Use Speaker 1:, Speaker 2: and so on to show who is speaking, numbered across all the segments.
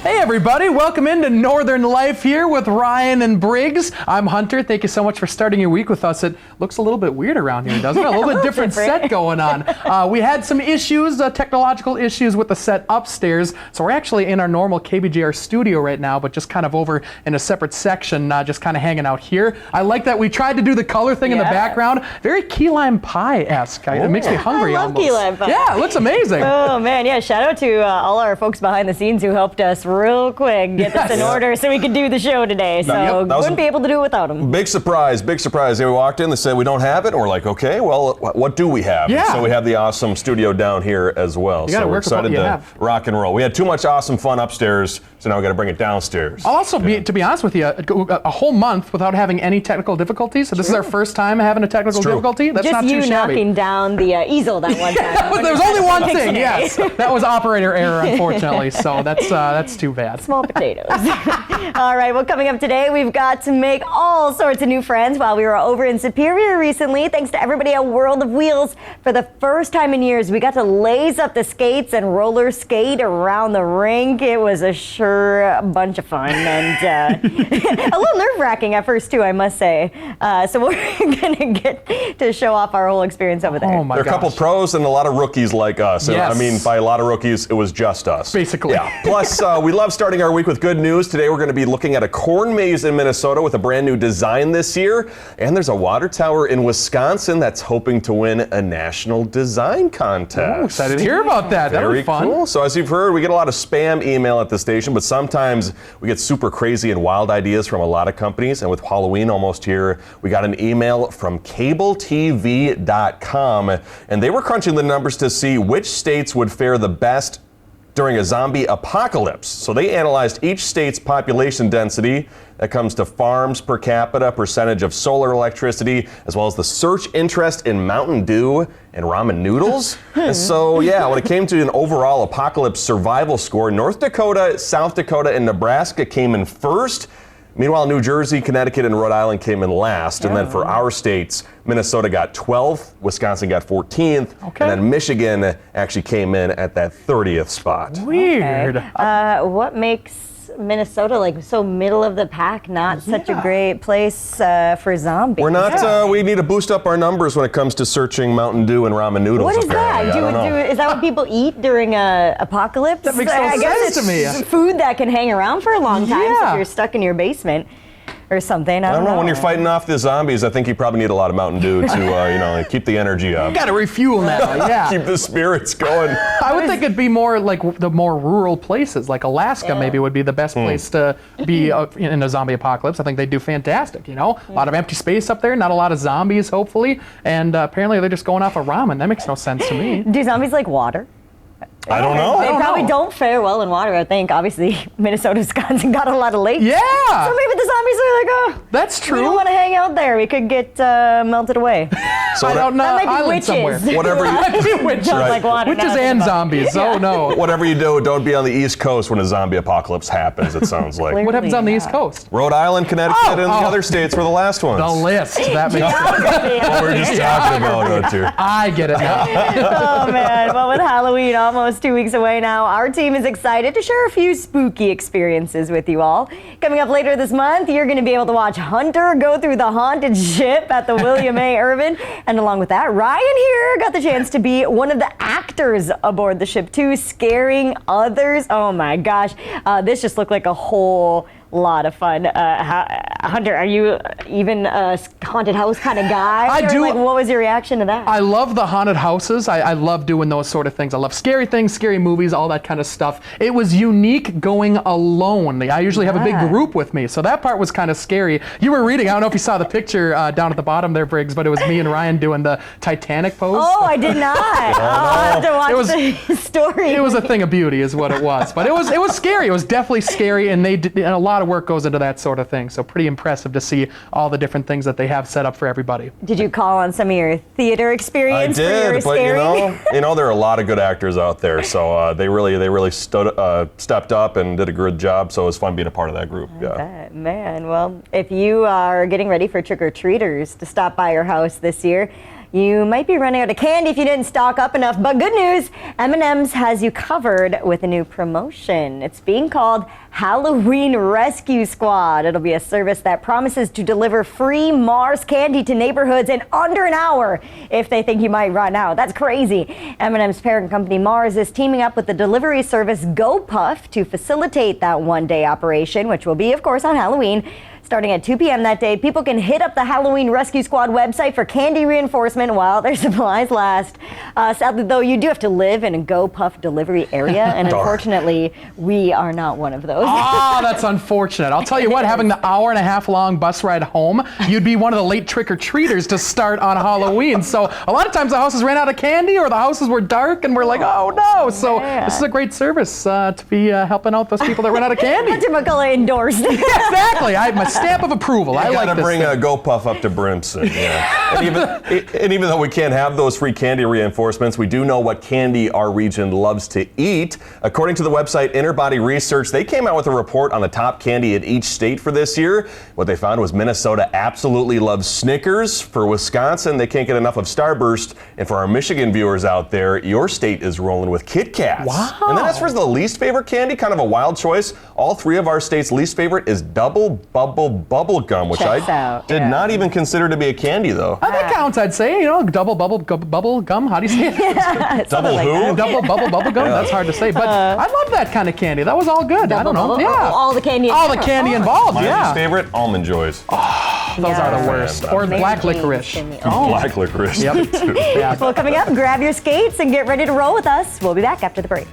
Speaker 1: Hey everybody, welcome into Northern Life here with Ryan and Briggs. I'm Hunter. Thank you so much for starting your week with us. It looks a little bit weird around here, doesn't it? A little bit different set going on. We had some issues, technological issues with the set upstairs, so we're actually in our normal KBGR studio right now, but just kind of over in a separate section, just kind of hanging out here. I like that we tried to do the color thing in the background. Very key lime pie-esque. It makes me hungry
Speaker 2: I love
Speaker 1: almost.
Speaker 2: Key lime pie.
Speaker 1: Yeah, it looks amazing.
Speaker 2: Oh man, yeah, shout out to all our folks behind the scenes who helped us real quick get this in order so we could do the show today. So wouldn't be able to do it without them.
Speaker 3: Big surprise, big surprise. They walked in, they said we don't have it, and we're like, okay, well, what do we have?
Speaker 1: Yeah.
Speaker 3: So we have the awesome studio down here as well.
Speaker 1: You gotta
Speaker 3: so we're
Speaker 1: work with what
Speaker 3: excited
Speaker 1: you
Speaker 3: to
Speaker 1: have.
Speaker 3: rock and roll. We had too much awesome fun upstairs, so now we got to bring it downstairs.
Speaker 1: I'll also to be honest with you, a whole month without having any technical difficulties. So this is our first time having a technical difficulty. That's
Speaker 2: just
Speaker 1: not too
Speaker 2: you
Speaker 1: shabby.
Speaker 2: knocking down the easel that one time.
Speaker 1: There was only one thing, yes. That was operator error, unfortunately. So that's too bad.
Speaker 2: Small potatoes. All right, well, coming up today, we've got to make all sorts of new friends while we were over in Superior recently. Thanks to everybody at World of Wheels. For the first time in years, we got to lace up the skates and roller skate around the rink. It was a sure bunch of fun and a little nerve-wracking at first, too, I must say. So we're going to get to show off our whole experience over there.
Speaker 1: Oh, my
Speaker 3: There are a couple pros and a lot of rookies like us.
Speaker 1: Yes.
Speaker 3: I mean, by a lot of rookies, it was just us.
Speaker 1: Basically.
Speaker 3: Yeah. Plus, we love starting our week with good news. Today, we're going to be looking at a corn maze in Minnesota with a brand new design this year. And there's a water tower in Wisconsin that's hoping to win a national design contest.
Speaker 1: Oh, excited to hear about that. That'll
Speaker 3: Very
Speaker 1: be fun.
Speaker 3: cool. So as you've heard, we get a lot of spam email at the station, but sometimes we get super crazy and wild ideas from a lot of companies. And with Halloween almost here, we got an email from CableTV.com, and they were crunching the numbers to see which states would fare the best during a zombie apocalypse. So they analyzed each state's population density, that comes to farms per capita, percentage of solar electricity, as well as the search interest in Mountain Dew and ramen noodles. And so, yeah, when it came to an overall apocalypse survival score, North Dakota, South Dakota, and Nebraska came in first. Meanwhile, New Jersey, Connecticut, and Rhode Island came in last. And then for our states, Minnesota got 12th, Wisconsin got 14th, and then Michigan actually came in at that 30th spot.
Speaker 1: Weird.
Speaker 2: What makes Minnesota like so middle of the pack, not such a great place for zombies?
Speaker 3: We're not, we need to boost up our numbers when it comes to searching Mountain Dew and ramen noodles.
Speaker 2: What is that?
Speaker 3: apparently.
Speaker 2: Is that what people eat during a apocalypse?
Speaker 1: That makes no
Speaker 2: I guess
Speaker 1: sense to me.
Speaker 2: it's food that can hang around for a long time
Speaker 1: Yeah.
Speaker 2: if you're stuck in your basement or something. I
Speaker 3: I
Speaker 2: don't
Speaker 3: don't know.
Speaker 2: know.
Speaker 3: When you're fighting off the zombies, I think you probably need a lot of Mountain Dew to, keep the energy up.
Speaker 1: Got to refuel now, yeah.
Speaker 3: Keep the spirits going.
Speaker 1: I would think it'd be more like the more rural places, like Alaska maybe would be the best place to be in a zombie apocalypse. I think they'd do fantastic, A lot of empty space up there, not a lot of zombies, hopefully. And apparently they're just going off of ramen. That makes no sense to me.
Speaker 2: Do zombies like water?
Speaker 3: I don't know.
Speaker 2: They probably don't fare well in water, I think. Obviously, Minnesota, Wisconsin got a lot of lakes.
Speaker 1: Yeah!
Speaker 2: So maybe the zombies are like, oh,
Speaker 1: That's
Speaker 2: we
Speaker 1: true.
Speaker 2: don't want to hang out there. We could get melted away.
Speaker 3: So
Speaker 1: I don't know.
Speaker 2: That might be
Speaker 1: Island
Speaker 2: witches.
Speaker 1: somewhere.
Speaker 3: Whatever you,
Speaker 1: Witches,
Speaker 2: Don't like water.
Speaker 1: Witches
Speaker 2: now that
Speaker 1: and
Speaker 2: it's about-
Speaker 1: zombies. Oh no.
Speaker 3: whatever you do, don't be on the East Coast when a zombie apocalypse happens, it sounds like.
Speaker 1: What happens on the East Coast?
Speaker 3: Rhode Island, Connecticut, and the other states were the last ones.
Speaker 1: The list. That makes sense.
Speaker 3: What we're just talking about, Hunter.
Speaker 1: I get it now.
Speaker 2: Oh man, well with Halloween almost 2 weeks away now, our team is excited to share a few spooky experiences with you all. Coming up later this month, you're going to be able to watch Hunter go through the haunted ship at the William A. Irvin. And along with that, Ryan here got the chance to be one of the actors aboard the ship too, scaring others. Oh my gosh, this just looked like a whole lot of fun. Hunter, are you even a haunted house kind of guy?
Speaker 1: I
Speaker 2: Or,
Speaker 1: do.
Speaker 2: Like, what was your reaction to that?
Speaker 1: I love the haunted houses. I love doing those sort of things. I love scary things, scary movies, all that kind of stuff. It was unique going alone. I usually have a big group with me, so that part was kind of scary. You were reading, I don't know if you saw the picture down at the bottom there, Briggs, but it was me and Ryan doing the Titanic pose.
Speaker 2: Oh, I did not. I'll have to watch
Speaker 1: It was-
Speaker 2: the story.
Speaker 1: It was a thing of beauty is what it was. But it was scary. It was definitely scary, and and a lot of work goes into that sort of thing. So pretty impressive to see all the different things that they have set up for everybody.
Speaker 2: Did you call on some of your theater
Speaker 3: I
Speaker 2: experience for your
Speaker 3: did, but
Speaker 2: scaring?
Speaker 3: there are a lot of good actors out there, so they really stepped up and did a good job. So it was fun being a part of that group. Yeah.
Speaker 2: Man, well, if you are getting ready for trick-or-treaters to stop by your house this year, You might be running out of candy if you didn't stock up enough, but good news, M&M's has you covered with a new promotion. It's being called Halloween Rescue Squad. It'll be a service that promises to deliver free Mars candy to neighborhoods in under an hour if they think you might run out. That's crazy. M&M's parent company Mars is teaming up with the delivery service GoPuff to facilitate that one-day operation, which will be, of course, on Halloween. Starting at 2 p.m. that day, people can hit up the Halloween Rescue Squad website for candy reinforcement while their supplies last. Sadly, though, you do have to live in a GoPuff delivery area, and unfortunately, we are not one of those.
Speaker 1: Ah, that's unfortunate. I'll tell you what, having the hour-and-a-half-long bus ride home, you'd be one of the late trick-or-treaters to start on Halloween. So a lot of times the houses ran out of candy or the houses were dark and we're like, oh no. So this is a great service to be helping out those people that run out of candy.
Speaker 2: Hunter McCullough endorsed.
Speaker 1: Exactly. I have my stamp of approval. I like
Speaker 3: gotta
Speaker 1: this
Speaker 3: bring
Speaker 1: thing.
Speaker 3: a GoPuff up to Brimson. Yeah. and even though we can't have those free candy reinforcements, we do know what candy our region loves to eat. According to the website Interbody Research, they came out with a report on the top candy in each state for this year. What they found was Minnesota absolutely loves Snickers. For Wisconsin, they can't get enough of Starburst. And for our Michigan viewers out there, your state is rolling with Kit Kats.
Speaker 1: Wow.
Speaker 3: And then as for the least favorite candy, kind of a wild choice. All three of our states' least favorite is Double Bubble Gum, which
Speaker 2: Checks
Speaker 3: I
Speaker 2: out,
Speaker 3: did
Speaker 2: yeah.
Speaker 3: not even consider to be a candy, though.
Speaker 1: That counts, I'd say. You know, double bubble gum. How do you say it?
Speaker 3: Double
Speaker 2: like
Speaker 3: who?
Speaker 2: that.
Speaker 1: Double bubble gum. That's hard to say, but I love that kind of candy. That was all good. I don't know.
Speaker 2: Bubble?
Speaker 1: Yeah,
Speaker 2: All the candy.
Speaker 1: all the candy involved.
Speaker 3: My
Speaker 1: yeah,
Speaker 3: least favorite, Almond Joys.
Speaker 1: those are the worst. Or
Speaker 2: Mary
Speaker 1: black
Speaker 2: Jane's
Speaker 1: licorice.
Speaker 2: in the-
Speaker 3: Black licorice.
Speaker 1: Yep.
Speaker 3: too.
Speaker 1: Yeah.
Speaker 2: Well, coming up, grab your skates and get ready to roll with us. We'll be back after the break.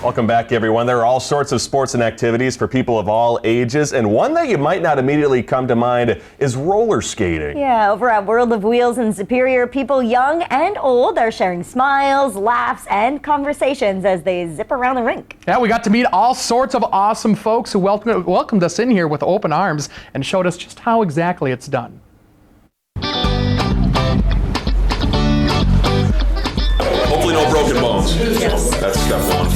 Speaker 3: Welcome back, everyone. There are all sorts of sports and activities for people of all ages, and one that you might not immediately come to mind is roller skating.
Speaker 2: Yeah, over at World of Wheels in Superior, people young and old are sharing smiles, laughs, and conversations as they zip around the rink.
Speaker 1: Yeah, we got to meet all sorts of awesome folks who welcomed us in here with open arms and showed us just how exactly it's done.
Speaker 3: Hopefully no broken bones. Yes. That's step one.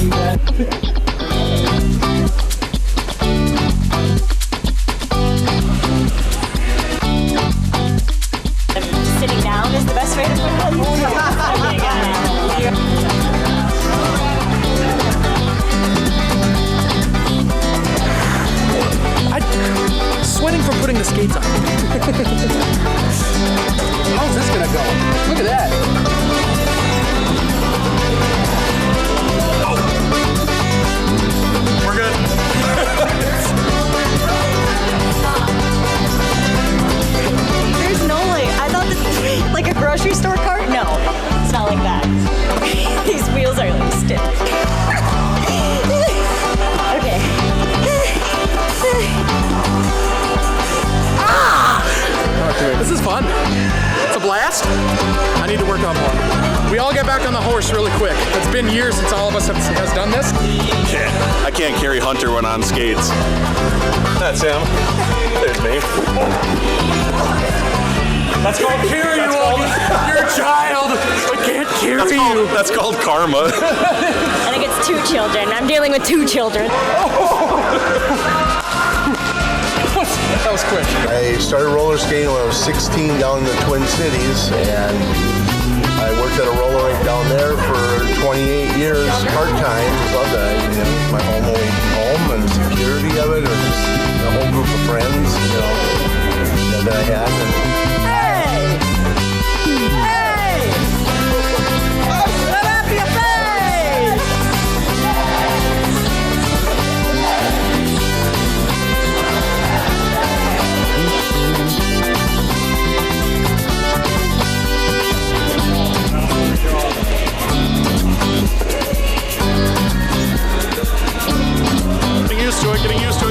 Speaker 2: Sitting down is the best way to put
Speaker 1: I'm sweating from putting the skates on. How's this gonna go? Look at that.
Speaker 3: We're good.
Speaker 2: There's no way. I thought that, like a grocery store cart? No, it's not like that. These wheels are like stiff. Okay.
Speaker 1: This is fun. It's a blast. I need to work on more. We all get back on the horse really quick. It's been years since all of us has done this.
Speaker 3: I can't carry Hunter when on skates. That's him. There's me.
Speaker 1: That's called carry you. You're a child. I can't carry you.
Speaker 3: That's called karma.
Speaker 2: I think it's 2 children. I'm dealing with 2 children.
Speaker 1: That was quick.
Speaker 4: I started roller skating when I was 16 down in the Twin Cities, and I worked at a roller rink down there for 28 years, part-time. Loved it. You know, my home away from home and the security of it, or just a whole group of friends, you know, that I had. And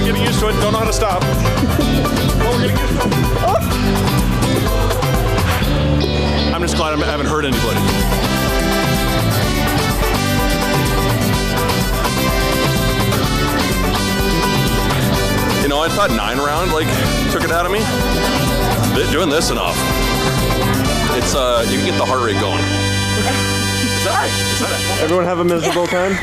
Speaker 3: Getting used to it. Don't know how to stop. Oh, we're getting used to it. I'm just glad I haven't hurt anybody. You know, I thought 9 round took it out of me. Doing this enough. It's you can get the heart rate going. It's Everyone have a miserable time?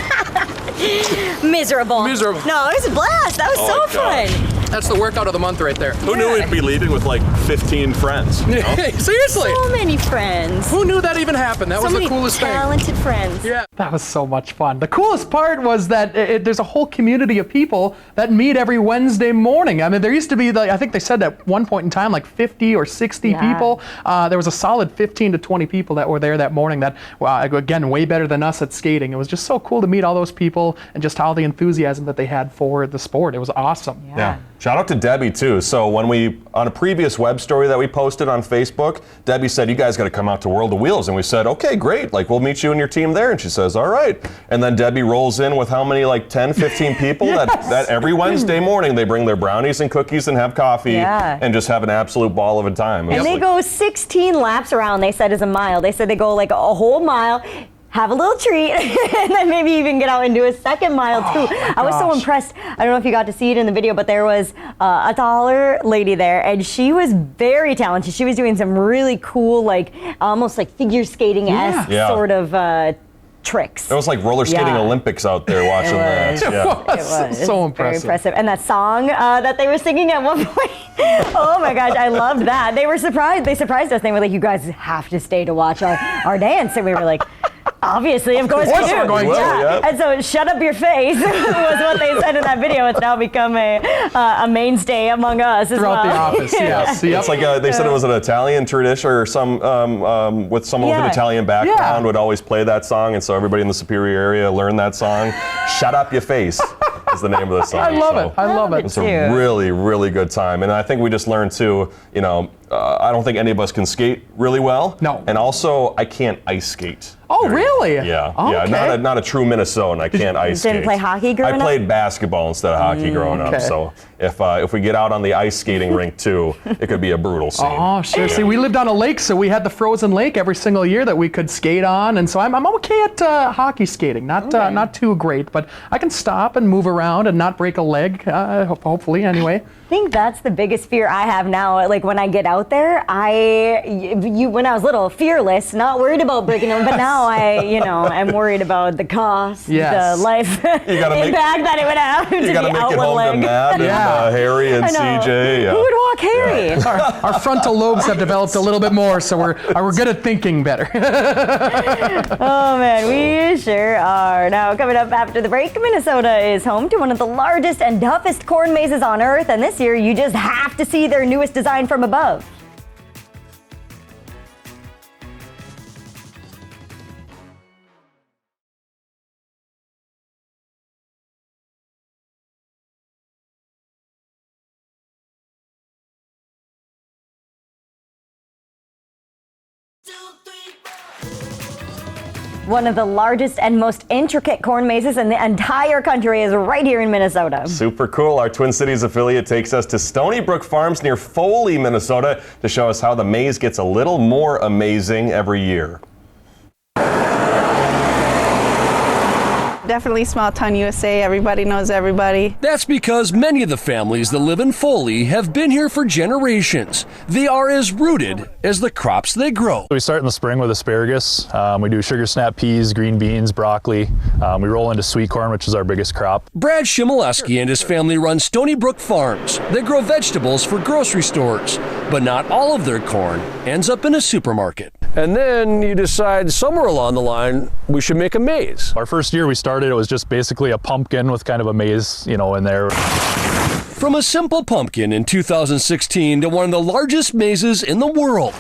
Speaker 2: Miserable.
Speaker 1: Miserable.
Speaker 2: No, it was a blast. That was
Speaker 3: Oh
Speaker 2: so
Speaker 3: my gosh.
Speaker 2: fun.
Speaker 1: That's the workout of the month right there.
Speaker 3: Who knew we'd be leaving with like 15 friends? You know?
Speaker 1: Seriously.
Speaker 2: So many friends.
Speaker 1: Who knew that even happened? That
Speaker 2: So
Speaker 1: was the
Speaker 2: many
Speaker 1: coolest thing.
Speaker 2: talented friends.
Speaker 1: Yeah, that was so much fun. The coolest part was that there's a whole community of people that meet every Wednesday morning. I mean, there used to be, I think they said at one point in time, like 50 or 60
Speaker 2: Yeah.
Speaker 1: people. There was a solid 15 to 20 people that were there that morning that, again, way better than us at skating. It was just so cool to meet all those people and just all the enthusiasm that they had for the sport. It was awesome.
Speaker 3: Yeah. Shout out to Debbie too. So when on a previous web story that we posted on Facebook, Debbie said, you guys got to come out to World of Wheels. And we said, okay, great. Like we'll meet you and your team there. And she says, all right. And then Debbie rolls in with how many, like 10, 15 people that every Wednesday morning they bring their brownies and cookies and have coffee and just have an absolute ball of a time.
Speaker 2: And they go 16 laps around, they said, is a mile. They said they go like a whole mile, have a little treat, and then maybe even get out and do a second mile too. I was so impressed. I don't know if you got to see it in the video, but there was a taller lady there, and she was very talented. She was doing some really cool, like almost like figure skating-esque sort of tricks.
Speaker 3: It was like roller skating Olympics out there watching that. Yeah.
Speaker 1: It was so impressive.
Speaker 2: Very impressive. And that song that they were singing at one point, oh my gosh, I loved that. They were surprised. They surprised us. They were like, you guys have to stay to watch our dance. And we were like, obviously, of course we do.
Speaker 1: we're going to.
Speaker 3: Yeah.
Speaker 2: And so, shut up your face was what they said in that video. It's now become a mainstay among us as
Speaker 1: Throughout
Speaker 2: well.
Speaker 1: the office, yes. Yep.
Speaker 3: It's like they said it was an Italian tradition, or some with someone with an Italian background would always play that song, and so everybody in the Superior area learned that song. Shut up your face is the name of the song.
Speaker 1: I love it. I love it.
Speaker 3: It's a really, really good time, and I think we just learned too. You know, I don't think any of us can skate really well.
Speaker 1: No.
Speaker 3: And also, I can't ice skate.
Speaker 1: Oh, really?
Speaker 3: Yeah.
Speaker 1: Okay.
Speaker 3: Yeah. Not a true Minnesotan. I can't ice skate.
Speaker 2: Didn't play hockey growing up?
Speaker 3: I played basketball instead of hockey growing up.
Speaker 1: okay.
Speaker 3: So if we get out on the ice skating rink too, it could be a brutal scene.
Speaker 1: Oh, sure. See, we lived on a lake, so we had the frozen lake every single year that we could skate on, and so I'm okay at hockey skating. Not too great, but I can stop and move around and not break a leg. Hopefully, anyway.
Speaker 2: I think that's the biggest fear I have now. Like when I get out there, when I was little, fearless, not worried about breaking them, but now I'm worried about the cost, the life impact that it would have to
Speaker 3: You
Speaker 2: be
Speaker 3: got to make
Speaker 2: out
Speaker 3: it
Speaker 2: one
Speaker 3: home
Speaker 2: leg.
Speaker 3: to Matt and Harry and
Speaker 2: I know.
Speaker 3: CJ. Yeah.
Speaker 2: Who would walk Harry?
Speaker 1: Our frontal lobes have developed a little bit more, so we're good at thinking better.
Speaker 2: Oh man, we sure are. Now coming up after the break, Minnesota is home to one of the largest and toughest corn mazes on earth, and this year you just have to see their newest design from above. One of the largest and most intricate corn mazes in the entire country is right here in Minnesota.
Speaker 3: Super cool. Our Twin Cities affiliate takes us to Stony Brook Farms near Foley, Minnesota to show us how the maze gets a little more amazing every year.
Speaker 5: Definitely Small Town USA. Everybody knows everybody.
Speaker 6: That's because many of the families that live in Foley have been here for generations. They are as rooted as the crops they grow.
Speaker 7: We start in the spring with asparagus. We do sugar snap peas, green beans, broccoli. We roll into sweet corn, which is our biggest crop.
Speaker 6: Brad Shimoleski and his family run Stony Brook Farms. They grow vegetables for grocery stores, but not all of their corn ends up in a supermarket. And then you decide somewhere along the line, we should make a maze.
Speaker 7: Our first year we started, it was just basically a pumpkin with kind of a maze, in there.
Speaker 6: From a simple pumpkin in 2016 to one of the largest mazes in the world.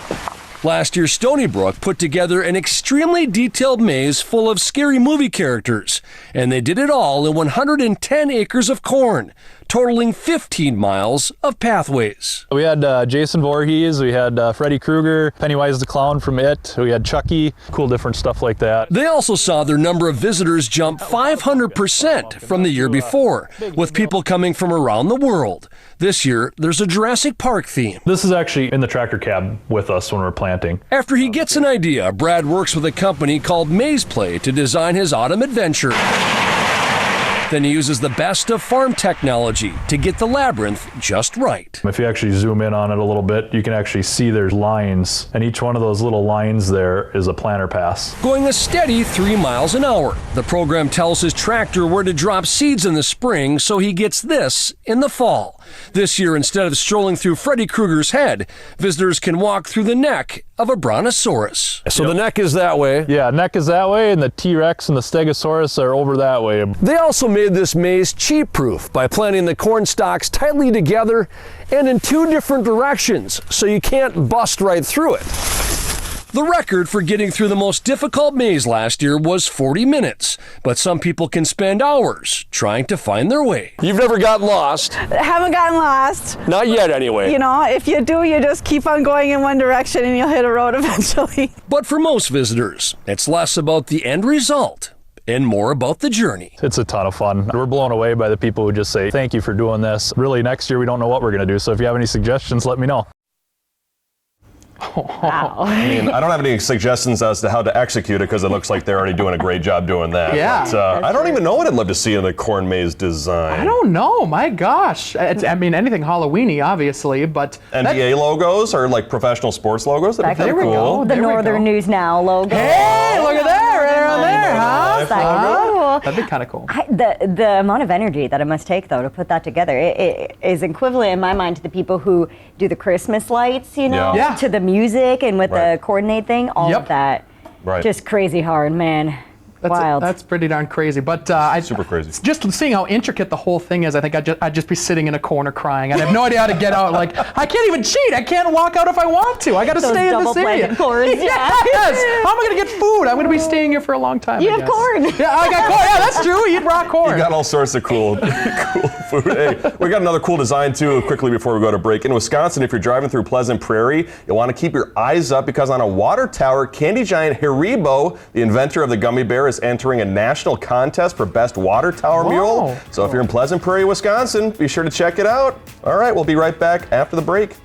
Speaker 6: Last year, Stony Brook put together an extremely detailed maze full of scary movie characters, and they did it all in 110 acres of corn, totaling 15 miles of pathways.
Speaker 7: We had Jason Voorhees, we had Freddy Krueger, Pennywise the Clown from It, we had Chucky, cool different stuff like that.
Speaker 6: They also saw their number of visitors jump 500% from the year before, with people coming from around the world. This year, there's a Jurassic Park theme.
Speaker 7: This is actually in the tractor cab with us when we're planting.
Speaker 6: After he gets an idea, Brad works with a company called Maze Play to design his autumn adventure. Then he uses the best of farm technology to get the labyrinth just right.
Speaker 7: If you actually zoom in on it a little bit, you can actually see there's lines, and each one of those little lines there is a planter pass.
Speaker 6: Going a steady 3 miles an hour. The program tells his tractor where to drop seeds in the spring so he gets this in the fall. This year, instead of strolling through Freddy Krueger's head, visitors can walk through the neck of a brontosaurus. So the neck is that way.
Speaker 7: Yeah, neck is that way, and the T-Rex and the Stegosaurus are over that way.
Speaker 6: They also made this maze cheat-proof by planting the corn stalks tightly together and in 2 different directions, so you can't bust right through it. The record for getting through the most difficult maze last year was 40 minutes, but some people can spend hours trying to find their way. You've never gotten lost?
Speaker 5: Haven't gotten lost.
Speaker 6: Not yet, anyway.
Speaker 5: You know, if you do, you just keep on going in one direction and you'll hit a road eventually.
Speaker 6: But for most visitors, it's less about the end result and more about the journey.
Speaker 7: It's a ton of fun. We're blown away by the people who just say, thank you for doing this. Really, next year we don't know what we're going to do, so if you have any suggestions, let me know.
Speaker 2: Wow.
Speaker 3: I mean, I don't have any suggestions as to how to execute it because it looks like they're already doing a great job doing that.
Speaker 1: Yeah.
Speaker 3: But, I don't even know what I'd love to see in the corn maze design.
Speaker 1: I don't know. My gosh. I mean, anything Halloweeny, obviously, but
Speaker 3: NBA logos or like professional sports logos? That'd be
Speaker 2: There
Speaker 3: kinda
Speaker 2: we
Speaker 3: cool.
Speaker 2: go. The
Speaker 1: There we
Speaker 2: Northern
Speaker 1: go.
Speaker 2: News Now logo.
Speaker 1: Hey, look at that, right around there, huh?
Speaker 3: Life
Speaker 2: That's
Speaker 3: logo.
Speaker 2: cool.
Speaker 1: That'd be kind of cool.
Speaker 2: The amount of energy that it must take, though, to put that together it is equivalent in my mind to the people who do the Christmas lights, you know,
Speaker 1: Yeah.
Speaker 2: to the music and with
Speaker 3: Right.
Speaker 2: the coordinate thing, all
Speaker 1: Yep.
Speaker 2: of that.
Speaker 3: Right.
Speaker 2: Just crazy hard, man. Wild.
Speaker 1: That's pretty darn crazy. But
Speaker 3: Super crazy.
Speaker 1: Just seeing how intricate the whole thing is, I think I'd just be sitting in a corner crying. I'd have no idea how to get out. Like, I can't even cheat. I can't walk out if I want to. I got to
Speaker 2: Those
Speaker 1: stay in this
Speaker 2: double-planted
Speaker 1: area.
Speaker 2: cords, yeah.
Speaker 1: Yes. How am I going to get food? I'm going to be staying here for a long time.
Speaker 2: You
Speaker 1: I
Speaker 2: have
Speaker 1: guess.
Speaker 2: corn.
Speaker 1: Yeah, I got corn. Yeah, that's true. Eat raw corn.
Speaker 3: You got all sorts of cool food. Hey, we got another cool design too, quickly before we go to break. In Wisconsin, if you're driving through Pleasant Prairie, you'll want to keep your eyes up because on a water tower, candy giant Haribo, the inventor of the gummy bear, is entering a national contest for best water tower
Speaker 1: Whoa.
Speaker 3: mule. So if you're in Pleasant Prairie, Wisconsin, be sure to check it out. All right, we'll be right back after the break.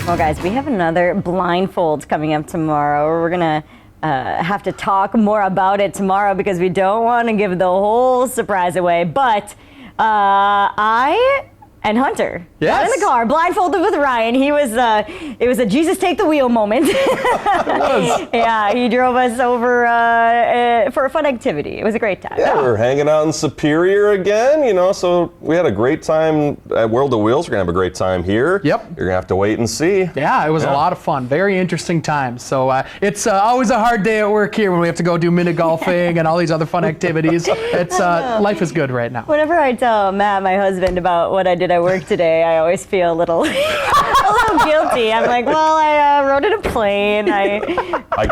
Speaker 2: Well, guys, we have another blindfold coming up tomorrow. We're going to have to talk more about it tomorrow because we don't want to give the whole surprise away. But I and Hunter got in the car, blindfolded with Ryan. He was, it was a Jesus take the wheel moment. Yeah, he drove us over for a fun activity. It was a great time.
Speaker 3: Yeah, we're hanging out in Superior again, you know, so we had a great time at World of Wheels. We're going to have a great time here.
Speaker 1: Yep.
Speaker 3: You're going to have to wait and see.
Speaker 1: Yeah, it was a lot of fun. Very interesting times. So it's always a hard day at work here when we have to go do mini golfing and all these other fun activities. It's life is good right now.
Speaker 2: Whenever I tell Matt, my husband, about what I did at work today, I always feel a little guilty. I'm like, well, I rode in a plane. I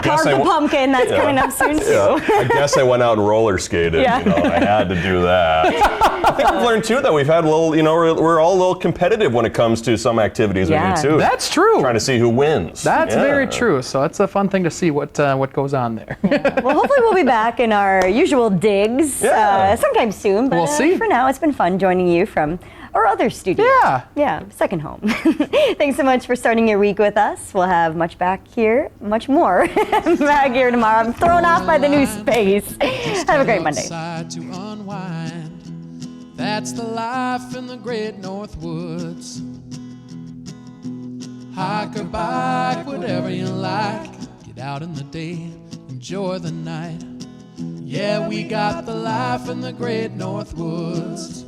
Speaker 3: guess
Speaker 2: carved a pumpkin. That's coming up soon, too.
Speaker 3: Yeah, I guess I went out and roller skated.
Speaker 2: Yeah.
Speaker 3: You know, I had to do that. I think we've learned too that we've had a little, you know, we're all a little competitive when it comes to some activities we do too.
Speaker 1: That's true.
Speaker 3: Trying to see who wins.
Speaker 1: That's very true. So it's a fun thing to see what goes on there.
Speaker 2: Well, hopefully we'll be back in our usual digs sometime soon. But
Speaker 1: We'll see.
Speaker 2: For now, it's been fun joining you from our other studio. Yeah, second home. Thanks so much for starting your week with us. We'll have much more back here tomorrow. I'm thrown off by the new space. Have a great Monday.
Speaker 8: To unwind. That's the life in the great North Woods. Hike or bike, whatever you like. Get out in the day, enjoy the night. Yeah, we got the life in the great North Woods.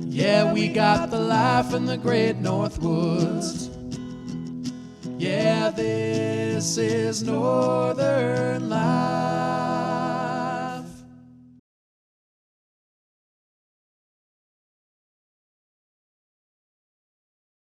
Speaker 8: Yeah, we got the life in the great North Woods. Yeah, this is Northern Life.